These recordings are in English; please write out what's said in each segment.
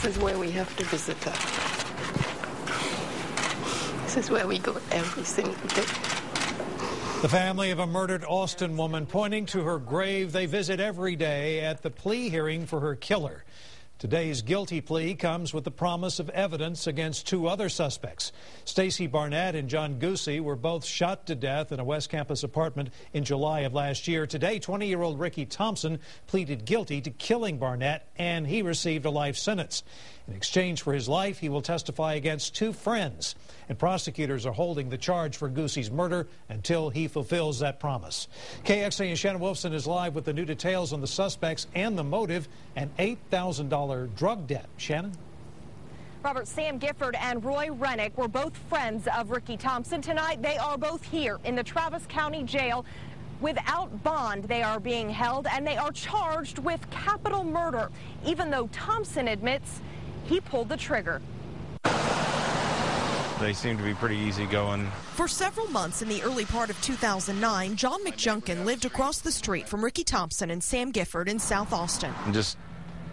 This is where we have to visit her. This is where we go every single day. The family of a murdered Austin woman pointing to her grave they visit every day at the plea hearing for her killer. Today's guilty plea comes with the promise of evidence against two other suspects. Stacey Barnett and John Goosey were both shot to death in a West Campus apartment in July of last year. Today, 20-year-old Ricky Thompson pleaded guilty to killing Barnett, and he received a life sentence. In exchange for his life, he will testify against two friends. And prosecutors are holding the charge for Goosey's murder until he fulfills that promise. KXAN's Shannon Wolfson is live with the new details on the suspects and the motive, an $8,000 drug debt. Shannon? Robert, Sam Gifford and Roy Rennick were both friends of Ricky Thompson. Tonight, they are both here in the Travis County Jail. Without bond, they are being held, and they are charged with capital murder, even though Thompson admits he pulled the trigger. They seem to be pretty easygoing. For several months in the early part of 2009, John McJunkin lived across the street from Ricky Thompson and Sam Gifford in South Austin. And just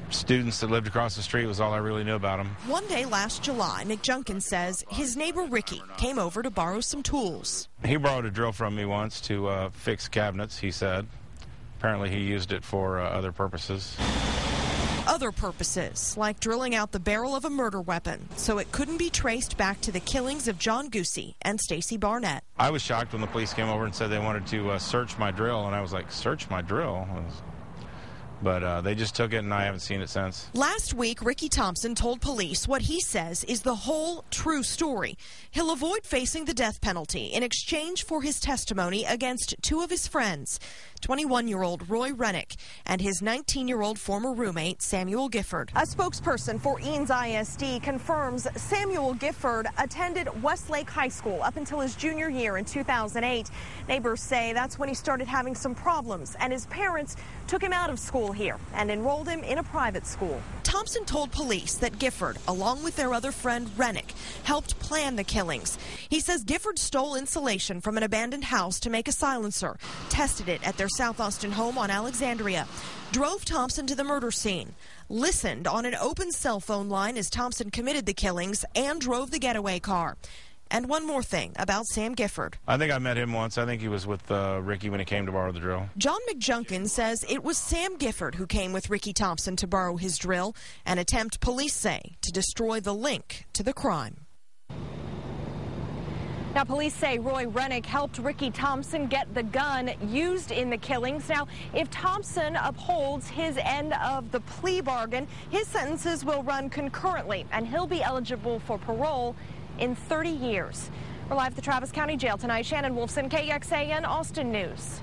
students that lived across the street was all I really knew about them. One day last July, McJunkin says his neighbor Ricky came over to borrow some tools. He borrowed a drill from me once to fix cabinets, he said. Apparently he used it for other purposes. Other purposes, like drilling out the barrel of a murder weapon so it couldn't be traced back to the killings of John Goosey and Stacey Barnett. I was shocked when the police came over and said they wanted to search my drill, and I was like, search my drill? But they just took it, and I haven't seen it since. Last week, Ricky Thompson told police what he says is the whole true story. He'll avoid facing the death penalty in exchange for his testimony against two of his friends, 21-year-old Roy Rennick and his 19-year-old former roommate, Samuel Gifford. A spokesperson for Eanes ISD confirms Samuel Gifford attended Westlake High School up until his junior year in 2008. Neighbors say that's when he started having some problems, and his parents took him out of school here and enrolled him in a private school. Thompson told police that Gifford, along with their other friend Rennick, helped plan the killings. He says Gifford stole insulation from an abandoned house to make a silencer, tested it at their South Austin home on Alexandria, drove Thompson to the murder scene, listened on an open cell phone line as Thompson committed the killings, and drove the getaway car. And one more thing about Sam Gifford. I think I met him once. I think he was with Ricky when he came to borrow the drill. John McJunkin says it was Sam Gifford who came with Ricky Thompson to borrow his drill, an attempt police say to destroy the link to the crime. Now, police say Roy Rennick helped Ricky Thompson get the gun used in the killings. Now, if Thompson upholds his end of the plea bargain, his sentences will run concurrently, and he'll be eligible for parole in 30 years. We're live at the Travis County Jail tonight. Shannon Wolfson, KXAN Austin News.